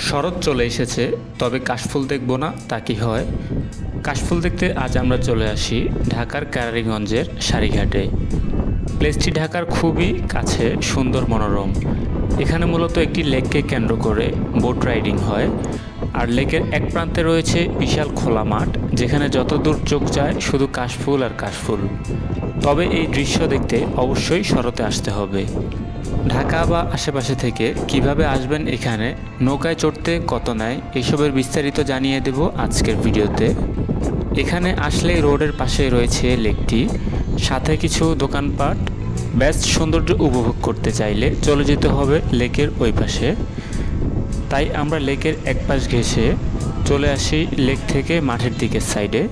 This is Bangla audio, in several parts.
শরৎ চলে এসেছে, তবে কাশফুল দেখব না তা কি হয়? কাশফুল দেখতে আজ আমরা চলে আসি ঢাকার কেরানীগঞ্জের সারিঘাটে। প্লেসটি ঢাকার খুবই কাছে, সুন্দর মনোরম। এখানে মূলত একটি লেককে কেন্দ্র করে বোট রাইডিং হয়, আর লেকের এক প্রান্তে রয়েছে বিশাল খোলা মাঠ, যেখানে যতদূর চোখ যায় শুধু কাশফুল আর কাশফুল। তবে এই দৃশ্য দেখতে অবশ্যই শরতে আসতে হবে। ঢাকা বা আশেপাশে থেকে কিভাবে আসবেন এখানে, নৌকায় চড়তে কত নেয়, এসবের বিস্তারিত জানিয়ে দেব আজকের ভিডিওতে। এখানে আসলে রোডের পাশে রয়েছে লেকটি, সাথে কিছু দোকানপাট। বেস্ট সৌন্দর্য উপভোগ করতে চাইলে চলে যেতে হবে লেকের ওই পাশে। তাই আমরা লেকের এক পাশ ঘেঁষে চলে আসি লেক থেকে মাঠের দিকের সাইডে।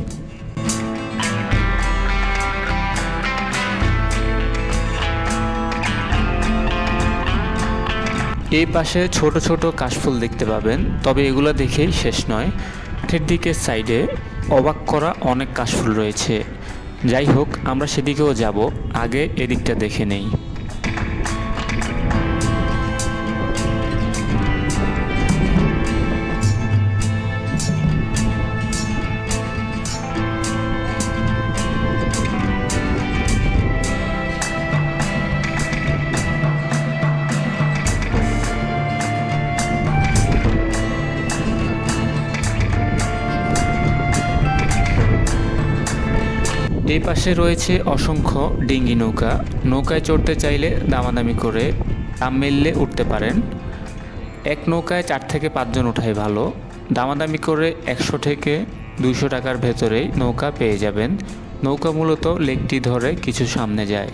এই পাশে ছোট ছোট কাশফুল দেখতে পাবেন, তবে এগুলো দেখেই শেষ নয়। মাঠের দিকের সাইডে অবাক করা অনেক কাশফুল রয়েছে। যাই হোক, আমরা সেদিকেও যাব, আগে এদিকটা দেখে নেই। এই পাশে রয়েছে অসংখ্য ডিঙ্গি নৌকা। নৌকায় চড়তে চাইলে দামাদামি করে দাম মিললে উঠতে পারেন। এক নৌকায় 4 থেকে 5 জন ওঠাই ভালো। দামাদামি করে 100 থেকে 200 টাকার ভেতরেই নৌকা পেয়ে যাবেন। নৌকা মূলত লেকটি ধরে কিছু সামনে যায়।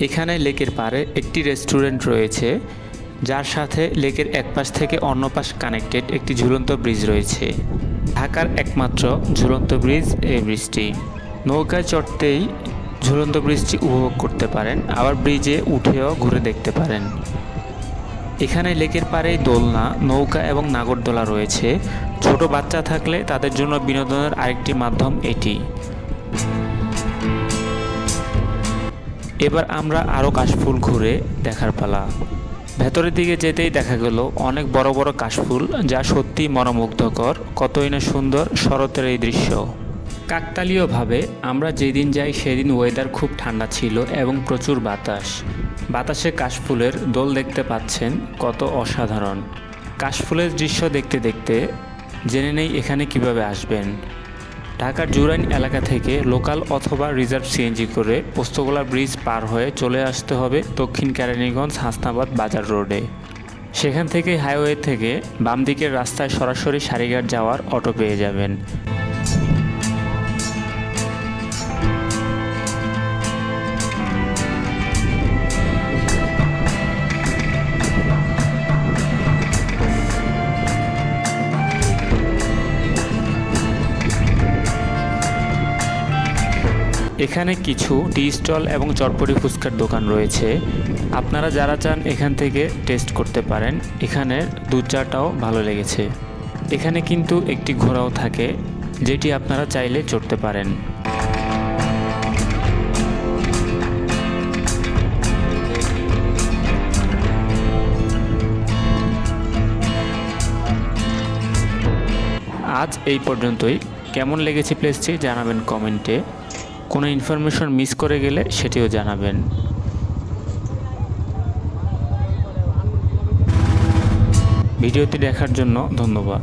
এখানে লেকের পাড়ে একটি রেস্টুরেন্ট রয়েছে, যার সাথে লেকের এক পাশ থেকে অন্য পাশ কানেক্টেড একটি ঝুলন্ত ব্রিজ রয়েছে। ঢাকার একমাত্র ঝুলন্ত ব্রিজ এই ব্রিজটি। নৌকায় চড়তেই ঝুলন্ত ব্রিজটি উপভোগ করতে পারেন, আবার ব্রিজে উঠেও ঘুরে দেখতে পারেন। এখানে লেকের পাড়েই দোলনা, নৌকা এবং নাগরদোলা রয়েছে। ছোট বাচ্চা থাকলে তাদের জন্য বিনোদনের আরেকটি মাধ্যম এটি। এবার আমরা আরও কাশফুল ঘুরে দেখার পালা। ভেতরের দিকে যেতেই দেখা গেল অনেক বড় বড় কাশফুল, যা সত্যি মনোমুগ্ধকর। কতই না সুন্দর শরতের এই দৃশ্য। কাকতালীয়ভাবে আমরা যেদিন যাই সেদিন ওয়েদার খুব ঠান্ডা ছিল এবং প্রচুর বাতাস। বাতাসে কাশফুলের দোল দেখতে পাচ্ছেন, কত অসাধারণ। কাশফুলের দৃশ্য দেখতে দেখতে জেনে নেই এখানে কিভাবে আসবেন। ঢাকার জুরাইন এলাকা থেকে লোকাল অথবা রিজার্ভ সিএনজি করে পোস্তগোলা ব্রিজ পার হয়ে চলে আসতে হবে দক্ষিণ কেরানীগঞ্জ হাসনাবাদ বাজার রোডে। সেখান থেকে হাইওয়ে থেকে বাম দিকের রাস্তায় সরাসরি সারিঘাট যাওয়ার অটো পেয়ে যাবেন। এখানে কিছু টি স্টল এবং চটপটি ফুচকার দোকান রয়েছে। আপনারা যারা চান এখান থেকে টেস্ট করতে পারেন। এখানের দুধ চাটাও ভালো লেগেছে। এখানে কিন্তু একটি ঘোড়াও থাকে, যেটি আপনারা চাইলে চড়তে পারেন। আজ এই পর্যন্তই। কেমন লেগেছে প্লেসটি জানাবেন কমেন্টে। কোনো ইনফরমেশন মিস করে গেলে সেটিও জানাবেন। ভিডিওটি দেখার জন্য ধন্যবাদ।